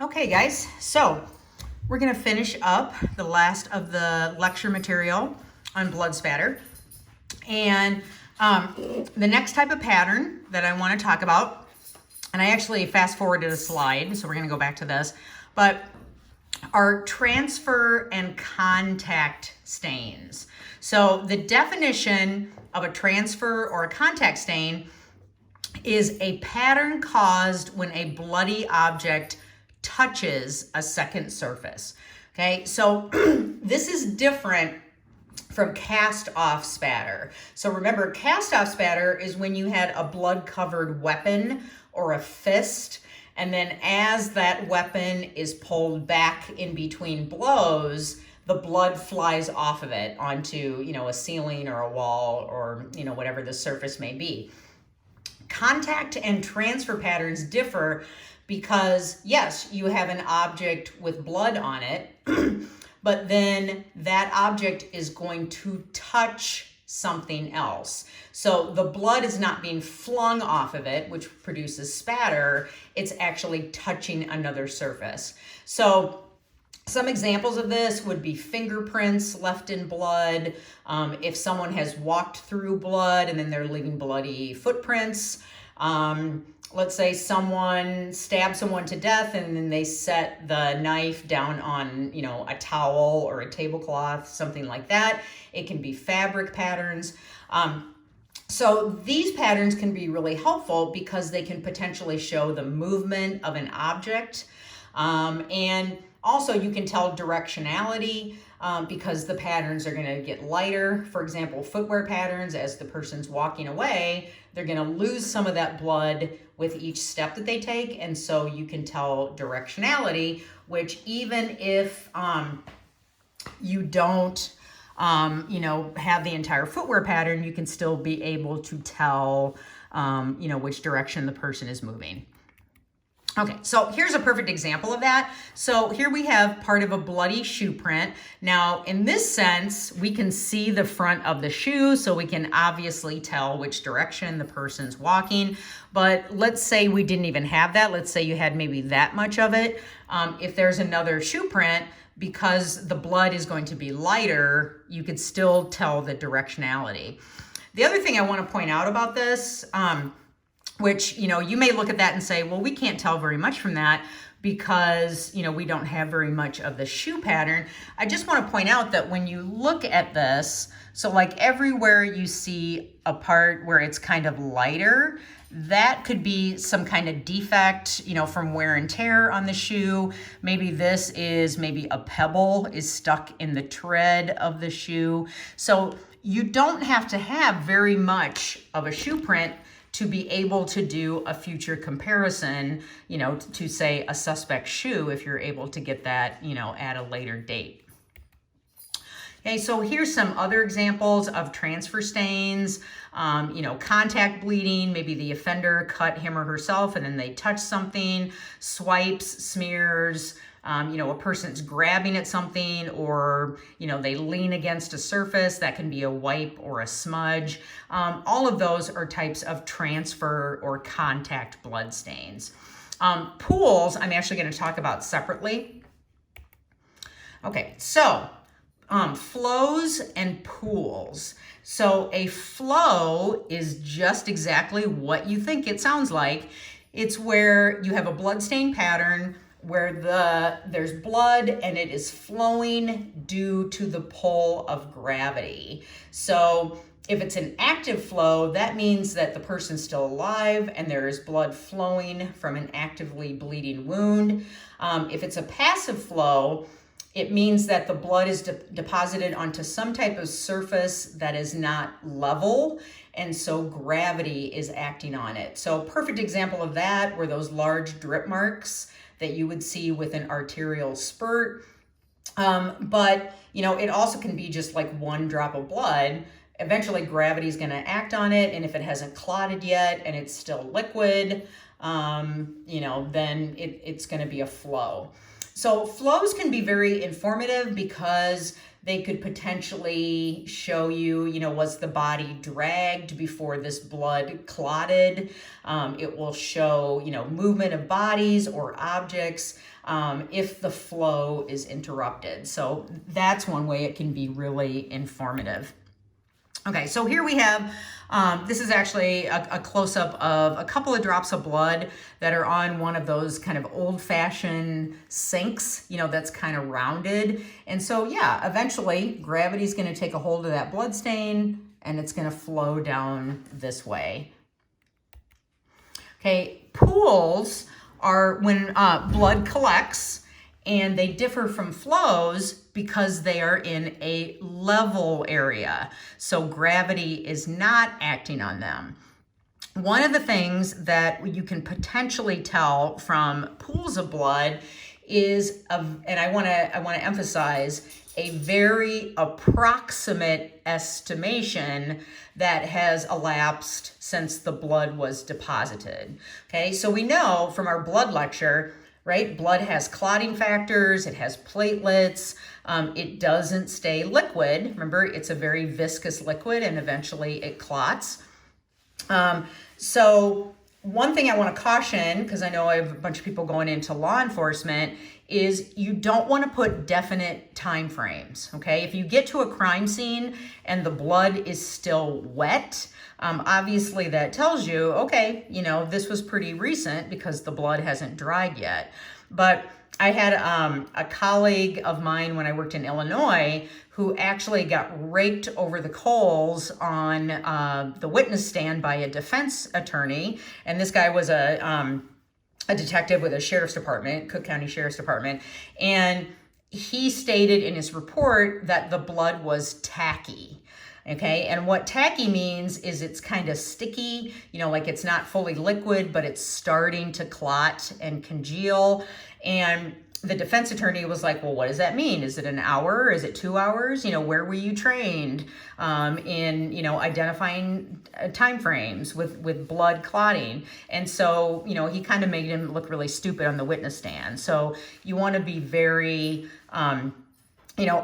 Okay, guys, so we're going to finish up the last of the lecture material on blood spatter. And the next type of pattern that I want to talk about, and I actually fast forwarded a slide, so we're going to go back to this, but are transfer and contact stains. So the definition of a transfer or a contact stain is a pattern caused when a bloody object touches a second surface. Okay, so this is different from cast-off spatter. So remember, cast-off spatter is when you had a blood-covered weapon or a fist, and then as that weapon is pulled back in between blows, the blood flies off of it onto, a ceiling or a wall or, whatever the surface may be. Contact and transfer patterns differ because, yes, you have an object with blood on it, but then that object is going to touch something else. So the blood is not being flung off of it, which produces spatter. It's actually touching another surface. So some examples of this would be fingerprints left in blood. If someone has walked through blood and then they're leaving bloody footprints. Let's say someone stabbed someone to death and then they set the knife down on, a towel or a tablecloth, something like that. It can be fabric patterns. So these patterns can be really helpful because they can potentially show the movement of an object. And also you can tell directionality because the patterns are going to get lighter. For example, footwear patterns, as the person's walking away, they're going to lose some of that blood with each step that they take. And so you can tell directionality, which even if you don't, have the entire footwear pattern, you can still be able to tell, which direction the person is moving. Okay, so here's a perfect example of that. So here we have part of a bloody shoe print. Now, in this sense, we can see the front of the shoe, so we can obviously tell which direction the person's walking. But let's say we didn't even have that. Let's say you had maybe that much of it. If there's another shoe print, because the blood is going to be lighter, you could still tell the directionality. The other thing I want to point out about this, which, you may look at that and say, well, we can't tell very much from that because, we don't have very much of the shoe pattern. I just want to point out that when you look at this, so like everywhere you see a part where it's kind of lighter, that could be some kind of defect, from wear and tear on the shoe. Maybe maybe a pebble is stuck in the tread of the shoe. So you don't have to have very much of a shoe print to be able to do a future comparison, to say a suspect shoe, if you're able to get that, at a later date. Okay, so here's some other examples of transfer stains, contact bleeding, maybe the offender cut him or herself and then they touch something, swipes, smears, a person's grabbing at something or, they lean against a surface. That can be a wipe or a smudge. All of those are types of transfer or contact blood stains. Pools, I'm actually going to talk about separately. Okay, so flows and pools. So a flow is just exactly what you think it sounds like. It's where you have a bloodstain pattern where there's blood and it is flowing due to the pull of gravity. So if it's an active flow, that means that the person's still alive and there is blood flowing from an actively bleeding wound. If it's a passive flow, it means that the blood is deposited onto some type of surface that is not level, and so gravity is acting on it. So perfect example of that were those large drip marks that you would see with an arterial spurt. But, it also can be just like one drop of blood. Eventually gravity is going to act on it, and if it hasn't clotted yet and it's still liquid, then it's going to be a flow. So flows can be very informative because They could potentially show you, was the body dragged before this blood clotted? It will show, movement of bodies or objects if the flow is interrupted. So that's one way it can be really informative. Okay, so here we have, this is actually a close-up of a couple of drops of blood that are on one of those kind of old-fashioned sinks, that's kind of rounded. And so, yeah, eventually gravity's going to take a hold of that blood stain and it's going to flow down this way. Okay, pools are when blood collects, and they differ from flows because they are in a level area. So gravity is not acting on them. One of the things that you can potentially tell from pools of blood is, and I want to emphasize, a very approximate estimation that has elapsed since the blood was deposited. Okay, so we know from our blood lecture, right? Blood has clotting factors, it has platelets, it doesn't stay liquid. Remember, it's a very viscous liquid and eventually it clots. So one thing I want to caution, because I know I have a bunch of people going into law enforcement, is you don't want to put definite time frames, okay? If you get to a crime scene and the blood is still wet, obviously that tells you, okay, this was pretty recent because the blood hasn't dried yet. But I had a colleague of mine when I worked in Illinois who actually got raked over the coals on the witness stand by a defense attorney. And this guy was a detective with a sheriff's department, Cook County Sheriff's Department. And he stated in his report that the blood was tacky. Okay, and what tacky means is it's kind of sticky, like it's not fully liquid, but it's starting to clot and congeal. And the defense attorney was like, well, what does that mean? Is it an hour? Is it 2 hours? Where were you trained in, identifying time frames with blood clotting? And so, he kind of made him look really stupid on the witness stand. So you want to be very,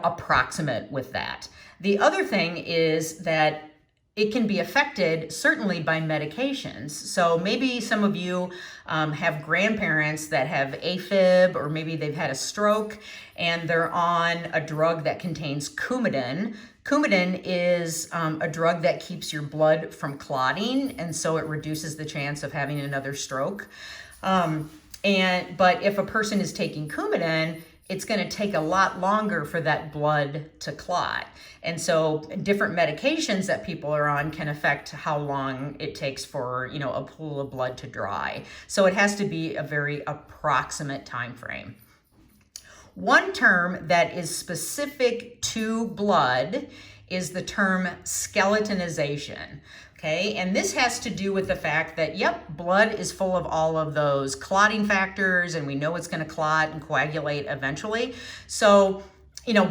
approximate with that. The other thing is that it can be affected certainly by medications. So maybe some of you have grandparents that have AFib, or maybe they've had a stroke and they're on a drug that contains Coumadin. Coumadin is a drug that keeps your blood from clotting, and so it reduces the chance of having another stroke. But if a person is taking Coumadin, it's going to take a lot longer for that blood to clot. And so different medications that people are on can affect how long it takes for, a pool of blood to dry. So it has to be a very approximate time frame. One term that is specific to blood is the term skeletonization. Okay, and this has to do with the fact that, yep, blood is full of all of those clotting factors, and we know it's going to clot and coagulate eventually. So,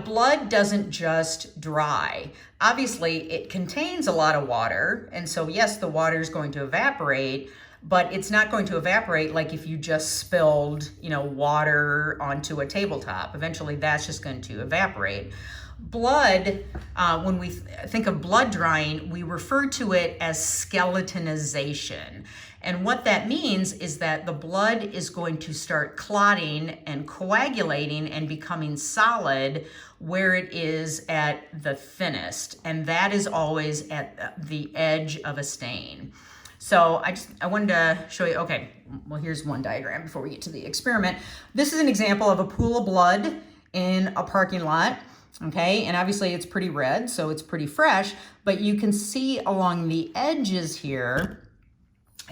blood doesn't just dry. Obviously, it contains a lot of water, and so, yes, the water is going to evaporate, but it's not going to evaporate like if you just spilled, water onto a tabletop. Eventually, that's just going to evaporate. Blood, when we think of blood drying, we refer to it as skeletonization. And what that means is that the blood is going to start clotting and coagulating and becoming solid where it is at the thinnest. And that is always at the edge of a stain. So I wanted to show you, okay, well, here's one diagram before we get to the experiment. This is an example of a pool of blood in a parking lot. Okay, and obviously it's pretty red, so it's pretty fresh, but you can see along the edges here,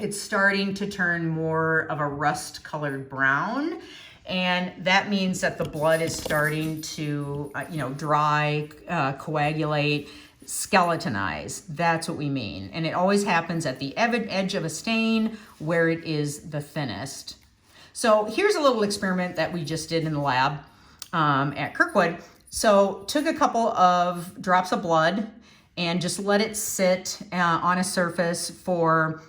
it's starting to turn more of a rust-colored brown, and that means that the blood is starting to, dry, coagulate, skeletonize. That's what we mean, and it always happens at the edge of a stain where it is the thinnest. So here's a little experiment that we just did in the lab at Kirkwood. So took a couple of drops of blood and just let it sit on a surface for,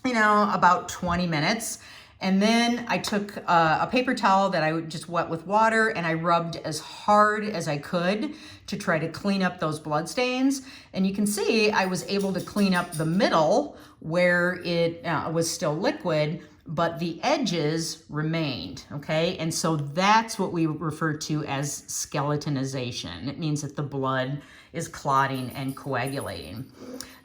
about 20 minutes. And then I took a paper towel that I would just wet with water, and I rubbed as hard as I could to try to clean up those blood stains. And you can see I was able to clean up the middle where it was still liquid, but the edges remained, okay? And so that's what we refer to as skeletonization. It means that the blood is clotting and coagulating.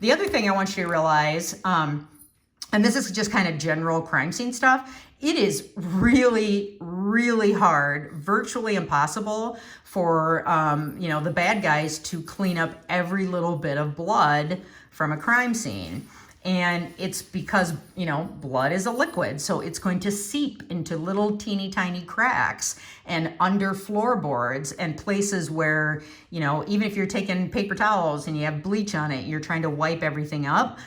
The other thing I want you to realize, and this is just kind of general crime scene stuff, it is really, really hard, virtually impossible for, the bad guys to clean up every little bit of blood from a crime scene. And it's because, blood is a liquid, so it's going to seep into little teeny tiny cracks and under floorboards and places where, even if you're taking paper towels and you have bleach on it, you're trying to wipe everything up,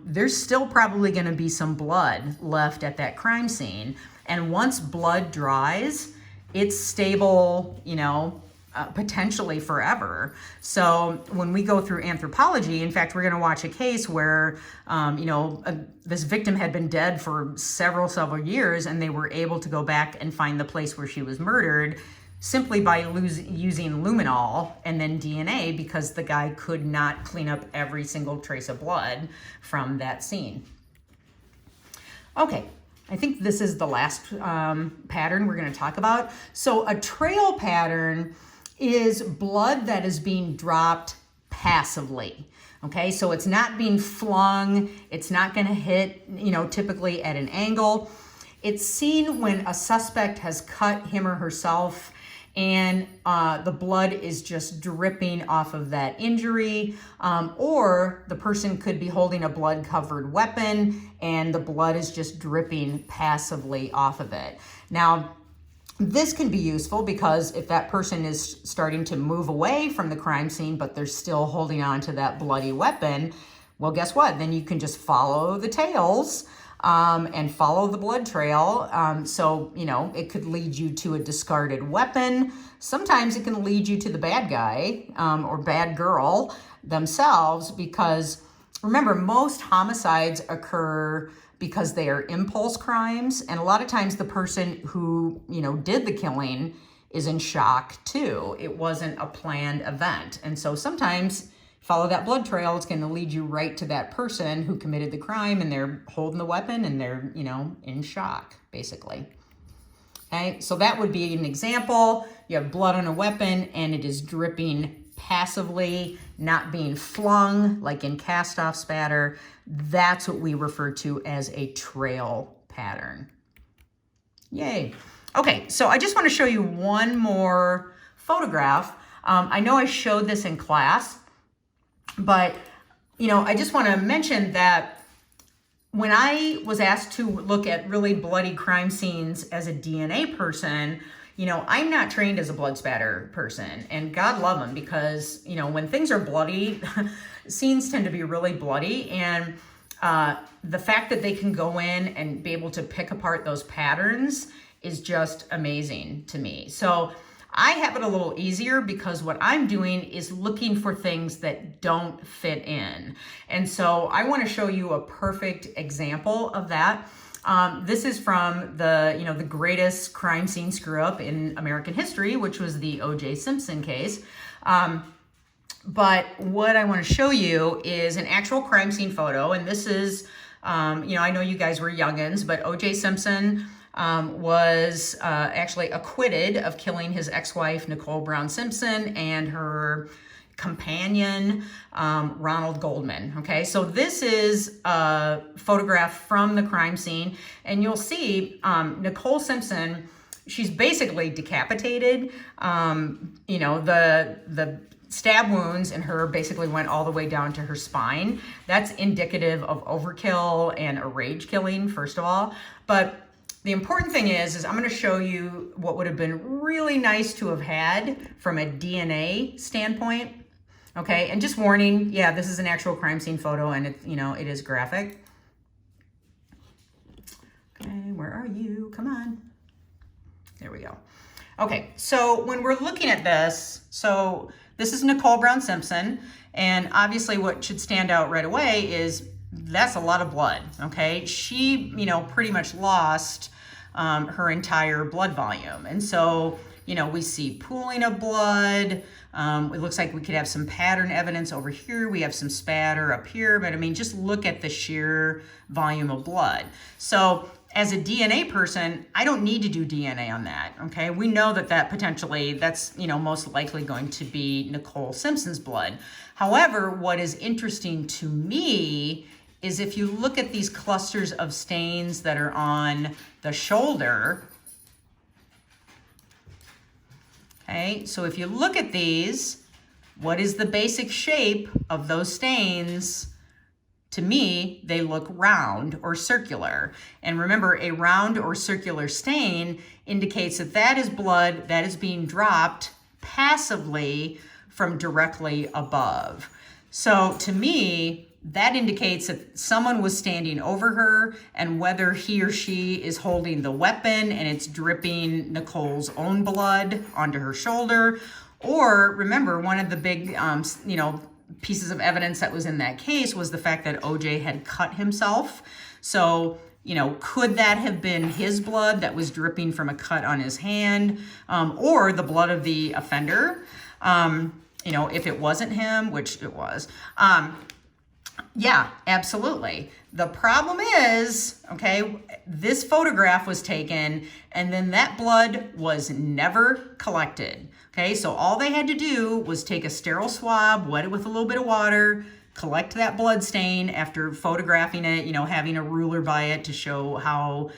there's still probably going to be some blood left at that crime scene. And once blood dries, it's stable, potentially forever. So when we go through anthropology, in fact, we're going to watch a case where, this victim had been dead for several years, and they were able to go back and find the place where she was murdered simply by using luminol and then DNA, because the guy could not clean up every single trace of blood from that scene. Okay. I think this is the last pattern we're going to talk about. So a trail pattern is blood that is being dropped passively. Okay, so it's not being flung, it's not going to hit, typically at an angle. It's seen when a suspect has cut him or herself and the blood is just dripping off of that injury, or the person could be holding a blood-covered weapon and the blood is just dripping passively off of it. Now, this can be useful because if that person is starting to move away from the crime scene, but they're still holding on to that bloody weapon, well, guess what? Then you can just follow the tails and follow the blood trail. So, it could lead you to a discarded weapon. Sometimes it can lead you to the bad guy or bad girl themselves, because remember, most homicides occur because they are impulse crimes. And a lot of times the person who, did the killing is in shock too. It wasn't a planned event. And so sometimes follow that blood trail, it's going to lead you right to that person who committed the crime, and they're holding the weapon and they're, in shock, basically. Okay, so that would be an example. You have blood on a weapon and it is dripping passively, not being flung like in cast-off spatter. That's what we refer to as a trail pattern. Yay. Okay, so I just want to show you one more photograph. I know I showed this in class, but, I just want to mention that when I was asked to look at really bloody crime scenes as a DNA person, I'm not trained as a blood spatter person, and God love them, because, when things are bloody, scenes tend to be really bloody, and the fact that they can go in and be able to pick apart those patterns is just amazing to me. So I have it a little easier because what I'm doing is looking for things that don't fit in. And so I want to show you a perfect example of that. This is from the greatest crime scene screw up in American history, which was the O.J. Simpson case. But what I want to show you is an actual crime scene photo. And this is, I know you guys were youngins, but O.J. Simpson was actually acquitted of killing his ex-wife, Nicole Brown Simpson, and her companion, Ronald Goldman. Okay, so this is a photograph from the crime scene, and you'll see Nicole Simpson, she's basically decapitated. The stab wounds in her basically went all the way down to her spine. That's indicative of overkill and a rage killing, first of all. But the important thing is I'm going to show you what would have been really nice to have had from a DNA standpoint. Okay, and just warning, yeah, this is an actual crime scene photo, and it is graphic. Okay, where are you? Come on. There we go. Okay, so when we're looking at this, so this is Nicole Brown Simpson, and obviously what should stand out right away is that's a lot of blood, okay? She, you know, pretty much lost her entire blood volume. And so, you know, we see pooling of blood. It looks like we could have some pattern evidence over here. We have some spatter up here, but I mean, just look at the sheer volume of blood. So as a DNA person, I don't need to do DNA on that, okay? We know that potentially, that's, you know, most likely going to be Nicole Simpson's blood. However, what is interesting to me is if you look at these clusters of stains that are on the shoulder, okay, so if you look at these, what is the basic shape of those stains? To me, they look round or circular. And remember, a round or circular stain indicates that that is blood that is being dropped passively from directly above. So to me, that indicates that someone was standing over her, and whether he or she is holding the weapon and it's dripping Nicole's own blood onto her shoulder, or remember, one of the big, you know, pieces of evidence that was in that case was the fact that OJ had cut himself. So, you know, could that have been his blood that was dripping from a cut on his hand, or the blood of the offender? You know, if it wasn't him, which it was. Yeah, absolutely. The problem is, okay, this photograph was taken and then that blood was never collected. Okay, so all they had to do was take a sterile swab, wet it with a little bit of water, collect that blood stain after photographing it, you know, having a ruler by it to show how,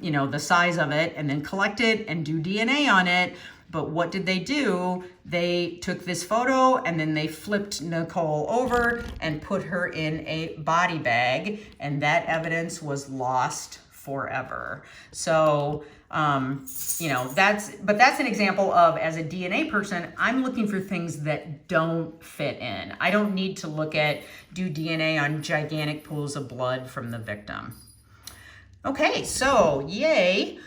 you know, the size of it, and then collect it and do DNA on it. But what did they do? They took this photo and then they flipped Nicole over and put her in a body bag, and that evidence was lost forever. So, you know, that's an example of, as a DNA person, I'm looking for things that don't fit in. I don't need to do DNA on gigantic pools of blood from the victim. Okay, so yay.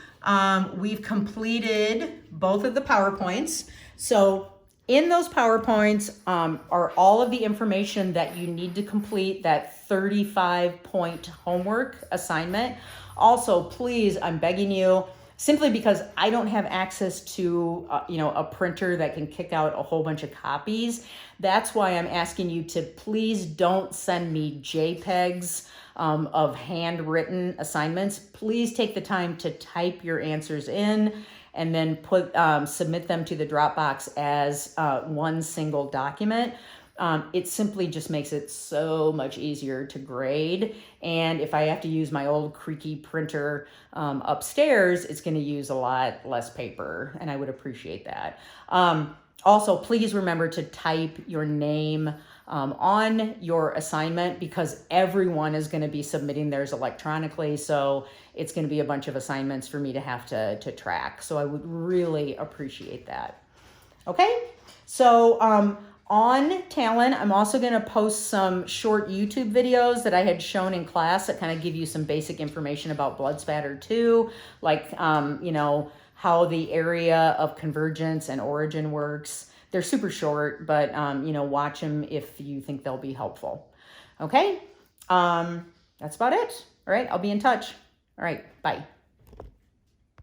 We've completed both of the PowerPoints. So in those PowerPoints are all of the information that you need to complete that 35-point homework assignment. Also, please, I'm begging you, simply because I don't have access to you know, a printer that can kick out a whole bunch of copies. That's why I'm asking you to please don't send me JPEGs of handwritten assignments. Please take the time to type your answers in and then submit them to the Dropbox as one single document. It simply just makes it so much easier to grade. And if I have to use my old creaky printer upstairs, it's going to use a lot less paper, and I would appreciate that. Also, please remember to type your name on your assignment, because everyone is going to be submitting theirs electronically. So it's going to be a bunch of assignments for me to have to track. So I would really appreciate that. Okay, so on Talon, I'm also going to post some short YouTube videos that I had shown in class that kind of give you some basic information about blood spatter too, like, you know, how the area of convergence and origin works. They're super short, but, you know, watch them if you think they'll be helpful. Okay, that's about it. All right, I'll be in touch. All right, bye.